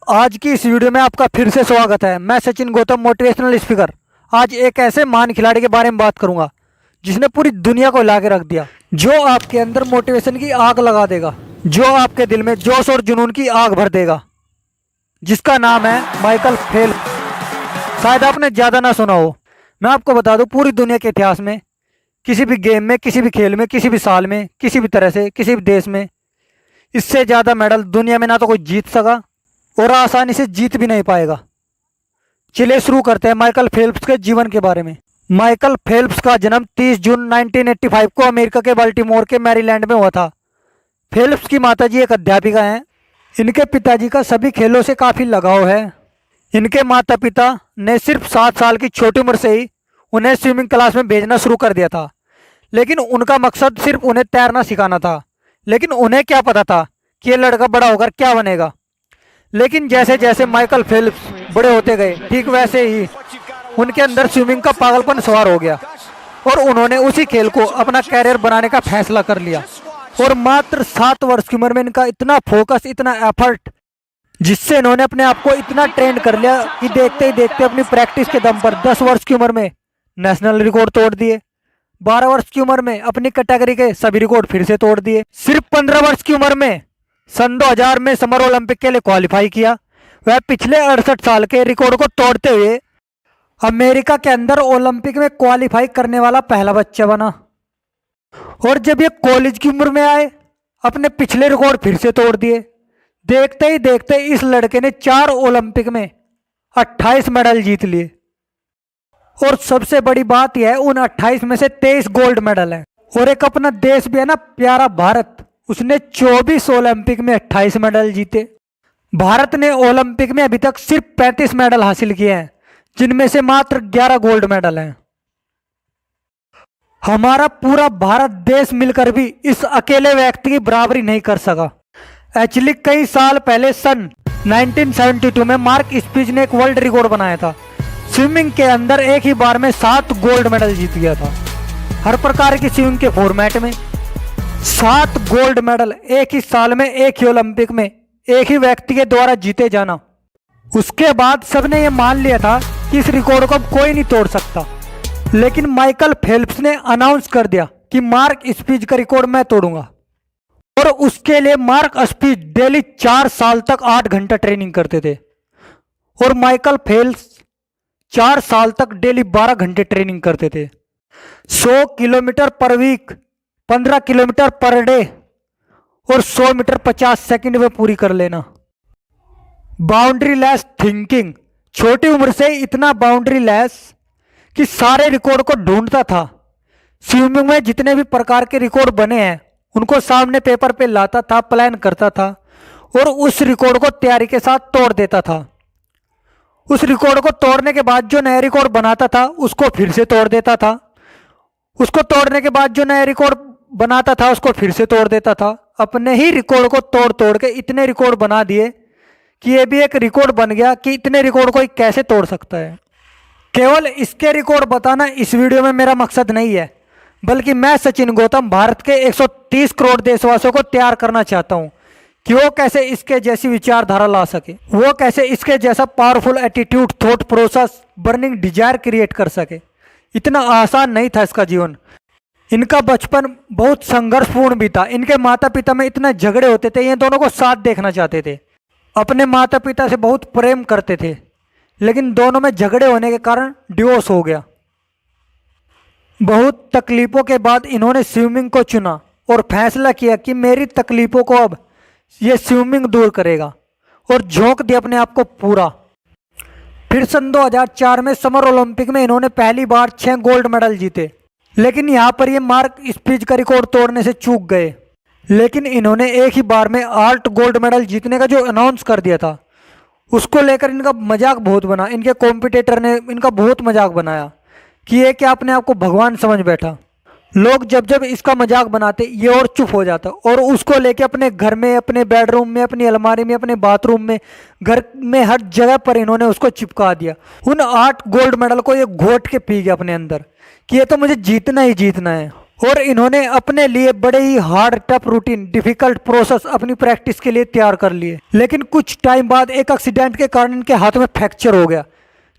आज की इस वीडियो में आपका फिर से स्वागत है। मैं सचिन गौतम, मोटिवेशनल स्पीकर। आज एक ऐसे महान खिलाड़ी के बारे में बात करूंगा जिसने पूरी दुनिया को हिला के रख दिया, जो आपके अंदर मोटिवेशन की आग लगा देगा, जो आपके दिल में जोश और जुनून की आग भर देगा, जिसका नाम है माइकल फेल्प्स। शायद आपने ज़्यादा ना सुना हो। मैं आपको बता दूं, पूरी दुनिया के इतिहास में किसी भी गेम में, किसी भी खेल में, किसी भी साल में, किसी भी तरह से, किसी भी देश में इससे ज़्यादा मेडल दुनिया में ना तो कोई जीत सका और आसानी से जीत भी नहीं पाएगा। चलिए शुरू करते हैं माइकल फेल्प्स के जीवन के बारे में। माइकल फेल्प्स का जन्म 30 जून 1985 को अमेरिका के बाल्टीमोर के मैरीलैंड में हुआ था। फेल्प्स की माताजी एक अध्यापिका हैं। इनके पिताजी का सभी खेलों से काफ़ी लगाव है। इनके माता पिता ने सिर्फ 7 साल की छोटी उम्र से ही उन्हें स्विमिंग क्लास में भेजना शुरू कर दिया था, लेकिन उनका मकसद सिर्फ उन्हें तैरना सिखाना था। लेकिन उन्हें क्या पता था कि ये लड़का बड़ा होकर क्या बनेगा। लेकिन जैसे जैसे माइकल फेल्प्स बड़े होते गए, ठीक वैसे ही उनके अंदर स्विमिंग का पागलपन सवार हो गया और उन्होंने उसी खेल को अपना कैरियर बनाने का फैसला कर लिया। और मात्र 7 वर्ष की उम्र में इनका इतना फोकस, इतना एफर्ट, जिससे इन्होंने अपने आप को इतना ट्रेंड कर लिया कि देखते ही देखते अपनी प्रैक्टिस के दम पर 10 वर्ष की उम्र में नेशनल रिकॉर्ड तोड़ दिए। 12 वर्ष की उम्र में अपनी कैटेगरी के सभी रिकॉर्ड फिर से तोड़ दिए। सिर्फ 15 वर्ष की उम्र में सन 2000 में समर ओलंपिक के लिए क्वालिफाई किया। वह पिछले 68 साल के रिकॉर्ड को तोड़ते हुए अमेरिका के अंदर ओलंपिक में क्वालिफाई करने वाला पहला बच्चा बना। और जब ये कॉलेज की उम्र में आए, अपने पिछले रिकॉर्ड फिर से तोड़ दिए। देखते ही देखते इस लड़के ने 4 ओलंपिक में 28 मेडल जीत लिए। और सबसे बड़ी बात यह है, उन 28 में से 23 गोल्ड मेडल है। और एक अपना देश भी है ना, प्यारा भारत, उसने 24 ओलंपिक में 28 मेडल जीते। भारत ने ओलंपिक में अभी तक सिर्फ 35 मेडल हासिल किए हैं, जिनमें से मात्र 11 गोल्ड मेडल हैं। हमारा पूरा भारत देश मिलकर भी इस अकेले व्यक्ति की बराबरी नहीं कर सका। एक्चुअली कई साल पहले सन 1972 में मार्क स्पीच ने एक वर्ल्ड रिकॉर्ड बनाया था। स्विमिंग के अंदर एक ही बार में 7 गोल्ड मेडल जीत गया था। हर प्रकार की स्विमिंग के फॉर्मेट में 7 गोल्ड मेडल एक ही साल में, एक ही ओलंपिक में, एक ही व्यक्ति के द्वारा जीते जाना। उसके बाद सबने ये मान लिया था कि इस रिकॉर्ड को कोई नहीं तोड़ सकता। लेकिन माइकल फेल्प्स ने अनाउंस कर दिया कि मार्क स्पीच का रिकॉर्ड मैं तोड़ूंगा। और उसके लिए मार्क स्पीच डेली 4 साल तक 8 घंटा ट्रेनिंग करते थे और माइकल फेल्प्स 4 साल तक डेली 12 घंटे ट्रेनिंग करते थे। 100 किलोमीटर पर वीक, 15 किलोमीटर पर डे और 100 मीटर 50 सेकंड में पूरी कर लेना। बाउंड्री लेस थिंकिंग, छोटी उम्र से इतना बाउंड्री लेस कि सारे रिकॉर्ड को ढूंढता था। स्विमिंग में जितने भी प्रकार के रिकॉर्ड बने हैं उनको सामने पेपर पे लाता था, प्लान करता था और उस रिकॉर्ड को तैयारी के साथ तोड़ देता था। उस रिकॉर्ड को तोड़ने के बाद जो नया रिकॉर्ड बनाता था उसको फिर से तोड़ देता था। उसको तोड़ने के बाद जो नया रिकॉर्ड बनाता था उसको फिर से तोड़ देता था। अपने ही रिकॉर्ड को तोड़ तोड़ के इतने रिकॉर्ड बना दिए कि ये भी एक रिकॉर्ड बन गया कि इतने रिकॉर्ड कोई कैसे तोड़ सकता है। केवल इसके रिकॉर्ड बताना इस वीडियो में मेरा मकसद नहीं है, बल्कि मैं सचिन गौतम भारत के 130 करोड़ देशवासियों को तैयार करना चाहता हूँ कि वो कैसे इसके जैसी विचारधारा ला सके, वो कैसे इसके जैसा powerful attitude, thought process, burning desire create कर सके। इतना आसान नहीं था इसका जीवन। इनका बचपन बहुत संघर्षपूर्ण भी था। इनके माता पिता में इतने झगड़े होते थे, ये दोनों को साथ देखना चाहते थे, अपने माता पिता से बहुत प्रेम करते थे, लेकिन दोनों में झगड़े होने के कारण डिवोर्स हो गया। बहुत तकलीफों के बाद इन्होंने स्विमिंग को चुना और फैसला किया कि मेरी तकलीफों को अब ये स्विमिंग दूर करेगा, और झोंक दिया अपने आप को पूरा। फिर सन 2004 में समर ओलंपिक में इन्होंने पहली बार 6 गोल्ड मेडल जीते। लेकिन यहाँ पर ये मार्क स्पीच का रिकॉर्ड तोड़ने से चूक गए। लेकिन इन्होंने एक ही बार में 8 गोल्ड मेडल जीतने का जो अनाउंस कर दिया था, उसको लेकर इनका मजाक बहुत बना। इनके कॉम्पिटिटर ने इनका बहुत मजाक बनाया कि ये क्या अपने आप को भगवान समझ बैठा। लोग जब जब इसका मजाक बनाते ये और चुप हो जाता, और उसको लेके अपने घर में, अपने बेडरूम में, अपनी अलमारी में, अपने बाथरूम में, घर में, हर जगह पर इन्होंने उसको चिपका दिया। उन 8 गोल्ड मेडल को ये घोट के पी गया अपने अंदर कि ये तो मुझे जीतना ही जीतना है। और इन्होंने अपने लिए बड़े ही hard tough routine difficult process अपनी प्रैक्टिस के लिए तैयार कर लिए। लेकिन कुछ टाइम बाद एक एक्सीडेंट के कारण इनके हाथ में फ्रैक्चर हो गया,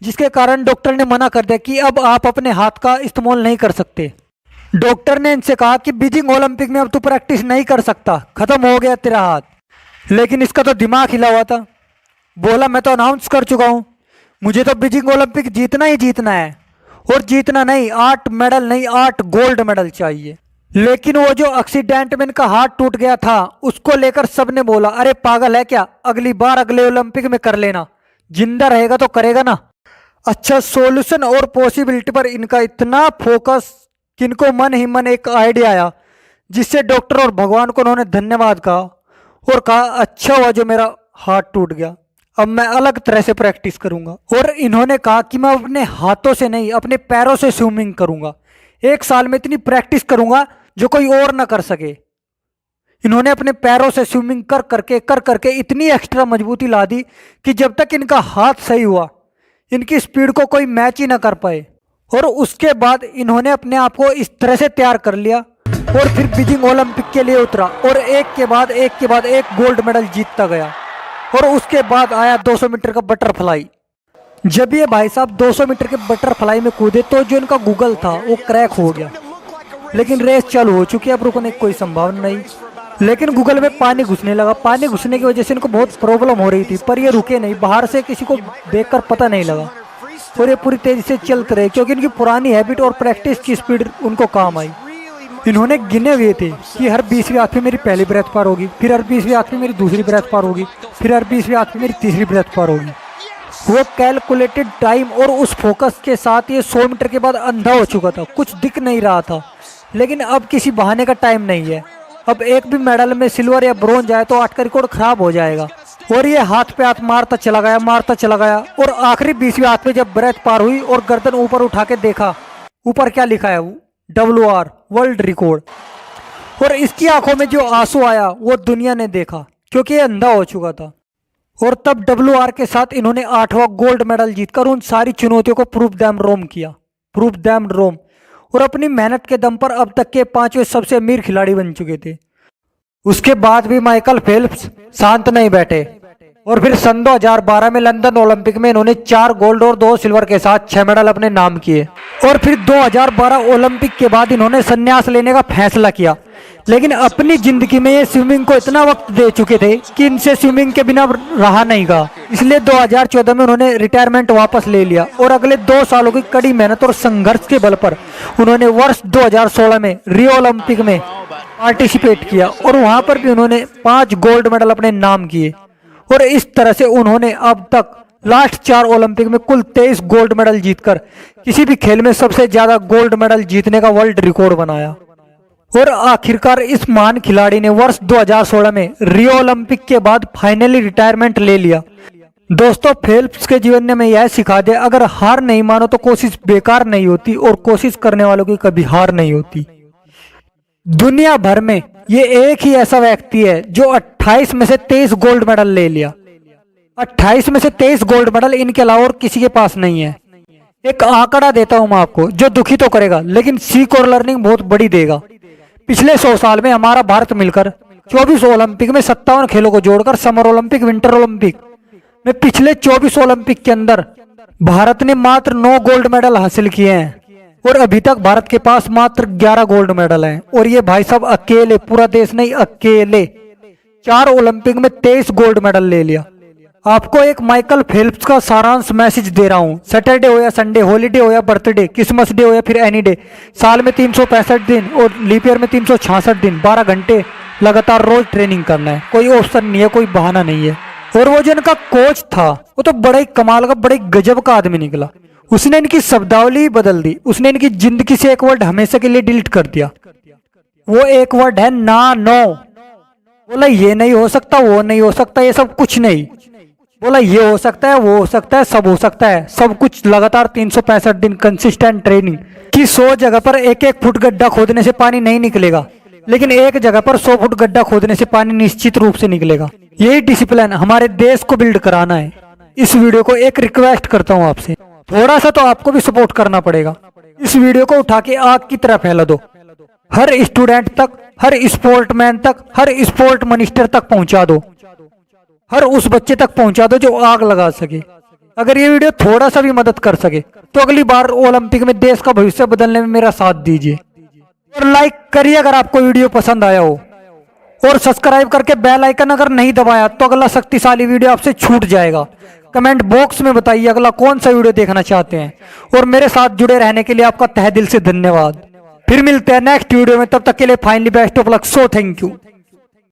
जिसके कारण डॉक्टर ने मना कर दिया कि अब आप अपने हाथ का इस्तेमाल नहीं कर सकते। डॉक्टर ने इनसे कहा कि बीजिंग ओलंपिक में अब तू प्रैक्टिस नहीं कर सकता, खत्म हो गया तेरा हाथ। लेकिन इसका तो दिमाग हिला हुआ था। बोला मैं तो अनाउंस कर चुका हूँ, मुझे तो बीजिंग ओलंपिक जीतना ही जीतना है, और जीतना नहीं 8 मेडल नहीं 8 गोल्ड मेडल चाहिए। लेकिन वो जो एक्सीडेंट में इनका हाथ टूट गया था उसको लेकर सबने बोला अरे पागल है क्या, अगली बार अगले ओलंपिक में कर लेना, जिंदा रहेगा तो करेगा ना। अच्छा, सॉल्यूशन और पॉसिबिलिटी पर इनका इतना फोकस कि इनको मन ही मन एक आइडिया आया, जिससे डॉक्टर और भगवान को उन्होंने धन्यवाद कहा और कहा अच्छा हुआ जो मेरा हाथ टूट गया, अब मैं अलग तरह से प्रैक्टिस करूंगा। और इन्होंने कहा कि मैं अपने हाथों से नहीं अपने पैरों से स्विमिंग करूंगा, 1 साल में इतनी प्रैक्टिस करूंगा जो कोई और ना कर सके। इन्होंने अपने पैरों से स्विमिंग कर करके इतनी एक्स्ट्रा मजबूती ला दी कि जब तक इनका हाथ सही हुआ इनकी स्पीड को कोई मैच ही ना कर पाए। और उसके बाद इन्होंने अपने आप को इस तरह से तैयार कर लिया और फिर बीजिंग ओलंपिक के लिए उतरा और एक के बाद एक गोल्ड मेडल जीतता गया। और उसके बाद आया 200 मीटर का बटरफ्लाई। जब ये भाई साहब 200 मीटर के बटरफ्लाई में कूदे तो जो इनका गूगल था वो क्रैक हो गया। लेकिन रेस चालू हो चुकी है, अब रुकने की कोई संभावना नहीं। लेकिन गूगल में पानी घुसने लगा, पानी घुसने की वजह से इनको बहुत प्रॉब्लम हो रही थी, पर ये रुके नहीं, बाहर से किसी को देखकर पता नहीं लगा और ये पूरी तेजी से चलते रहे क्योंकि इनकी पुरानी हैबिट और प्रैक्टिस की स्पीड उनको काम आई। इन्होंने गिने हुए थे कि हर 20वीं हाथ में मेरी पहली ब्रेथ पार होगी, फिर हर 20वीं हाथ में मेरी दूसरी ब्रेथ पार होगी, फिर हर 20वीं हाथ में मेरी तीसरी ब्रेथ पार होगी। वो कैलकुलेटेड टाइम और उस फोकस के साथ ये 100 मीटर के बाद अंधा हो चुका था, कुछ दिख नहीं रहा था। लेकिन अब किसी बहाने का टाइम नहीं है, अब एक भी मेडल में सिल्वर या ब्रोंज आए तो 8 का रिकॉर्ड खराब हो जाएगा। और ये हाथ पे हाथ मारता चला गया और आखिरी 20वीं हाथ में जब ब्रेथ पार हुई और गर्दन ऊपर उठा के देखा, ऊपर क्या लिखा है, WR वर्ल्ड रिकॉर्ड। और इसकी आंखों में जो आंसू आया वो दुनिया ने देखा क्योंकि ये अंधा हो चुका था। और तब WR के साथ इन्होंने 8वां गोल्ड मेडल जीतकर उन सारी चुनौतियों को प्रूफ दैम रोम किया, प्रूफ दैम रोम। और अपनी मेहनत के दम पर अब तक के 5वें सबसे अमीर खिलाड़ी बन चुके थे। उसके बाद भी माइकल फेल्प्स शांत नहीं बैठे और फिर सन 2012 में लंदन ओलंपिक में इन्होंने 4 गोल्ड और 2 सिल्वर के साथ 6 मेडल अपने नाम किए। और फिर 2012 ओलंपिक के बाद इन्होंने संन्यास लेने का फैसला किया। लेकिन अपनी जिंदगी में ये स्विमिंग को इतना वक्त दे चुके थे कि इनसे स्विमिंग के बिना रहा नहीं गया, इसलिए 2014 में उन्होंने रिटायरमेंट वापस ले लिया। और अगले 2 सालों की कड़ी मेहनत और संघर्ष के बल पर उन्होंने वर्ष 2016 में रियो ओलंपिक में पार्टिसिपेट किया और वहां पर भी उन्होंने 5 गोल्ड मेडल अपने नाम किए। और इस तरह से उन्होंने अब तक लास्ट 4 ओलंपिक में कुल 23 गोल्ड मेडल जीतकर किसी भी खेल में सबसे ज्यादा गोल्ड मेडल जीतने का वर्ल्ड रिकॉर्ड बनाया। और आखिरकार इस महान खिलाड़ी ने वर्ष 2016 में रियो ओलंपिक के बाद फाइनली रिटायरमेंट ले लिया। दोस्तों, फेल्प्स के जीवन ने हमें यह सिखा दिया, अगर हार नहीं मानो तो कोशिश बेकार नहीं होती और कोशिश करने वालों की कभी हार नहीं होती। दुनिया भर में ये एक ही ऐसा व्यक्ति है जो 28 में से 23 गोल्ड मेडल ले लिया। 28 में से 23 गोल्ड मेडल इनके अलावा और किसी के पास नहीं है। एक आंकड़ा देता हूं मैं आपको जो दुखी तो करेगा लेकिन सीख और लर्निंग बहुत बड़ी देगा। पिछले 100 साल में हमारा भारत मिलकर 24 ओलंपिक में 57 खेलों को जोड़कर समर ओलंपिक, विंटर ओलंपिक में पिछले 24 ओलंपिक के अंदर भारत ने मात्र 9 गोल्ड मेडल हासिल किए हैं और अभी तक भारत के पास मात्र 11 गोल्ड मेडल हैं। और ये भाई साहब अकेले, पूरा देश नहीं, अकेले 4 ओलंपिक में 23 गोल्ड मेडल ले लिया। आपको एक माइकल फेल्प्स का सारांश मैसेज दे रहा हूँ। सैटरडे हो या संडे, हॉलीडे हो या बर्थडे, क्रिसमस डे हो या फिर एनी डे, साल में 365 दिन और लीप ईयर में 366 दिन 12 घंटे लगातार रोज ट्रेनिंग करना है। कोई ऑप्शन नहीं है, कोई बहाना नहीं है। और वो जो इनका कोच था वो तो बड़ा ही कमाल का, बड़े ही गजब का आदमी निकला। उसने इनकी शब्दावली बदल दी, उसने इनकी जिंदगी से एक वर्ड हमेशा के लिए डिलीट कर दिया। वो एक वर्ड है ना नो। बोला ये नहीं हो सकता, वो नहीं हो सकता, ये सब कुछ नहीं। बोला ये हो सकता है, वो हो सकता है, सब हो सकता है, सब कुछ लगातार 365 दिन कंसिस्टेंट ट्रेनिंग कि 100 जगह पर 1-1 फुट गड्ढा खोदने से पानी नहीं निकलेगा, लेकिन एक जगह पर 100 फुट गड्ढा खोदने से पानी निश्चित रूप से निकलेगा। यही डिसिप्लिन हमारे देश को बिल्ड कराना है। इस वीडियो को एक रिक्वेस्ट करता हूँ आपसे, थोड़ा सा तो आपको भी सपोर्ट करना पड़ेगा। इस वीडियो को उठा के आग की तरह फैला दो। हर स्टूडेंट तक, हर स्पोर्टमैन तक, हर स्पोर्ट मिनिस्टर तक पहुंचा दो, हर उस बच्चे तक पहुंचा दो जो आग लगा सके। अगर ये वीडियो थोड़ा सा भी मदद कर सके तो अगली बार ओलंपिक में देश का भविष्य बदलने में मेरा साथ दीजिए। और लाइक करिए अगर आपको वीडियो पसंद आया हो, और सब्सक्राइब करके बेल आइकन अगर नहीं दबाया तो अगला शक्तिशाली वीडियो आपसे छूट जाएगा। कमेंट बॉक्स में बताइए अगला कौन सा वीडियो देखना चाहते हैं, और मेरे साथ जुड़े रहने के लिए आपका तहे दिल से धन्यवाद। फिर मिलते हैं नेक्स्ट वीडियो में, तब तक के लिए finally best of luck. So thank you.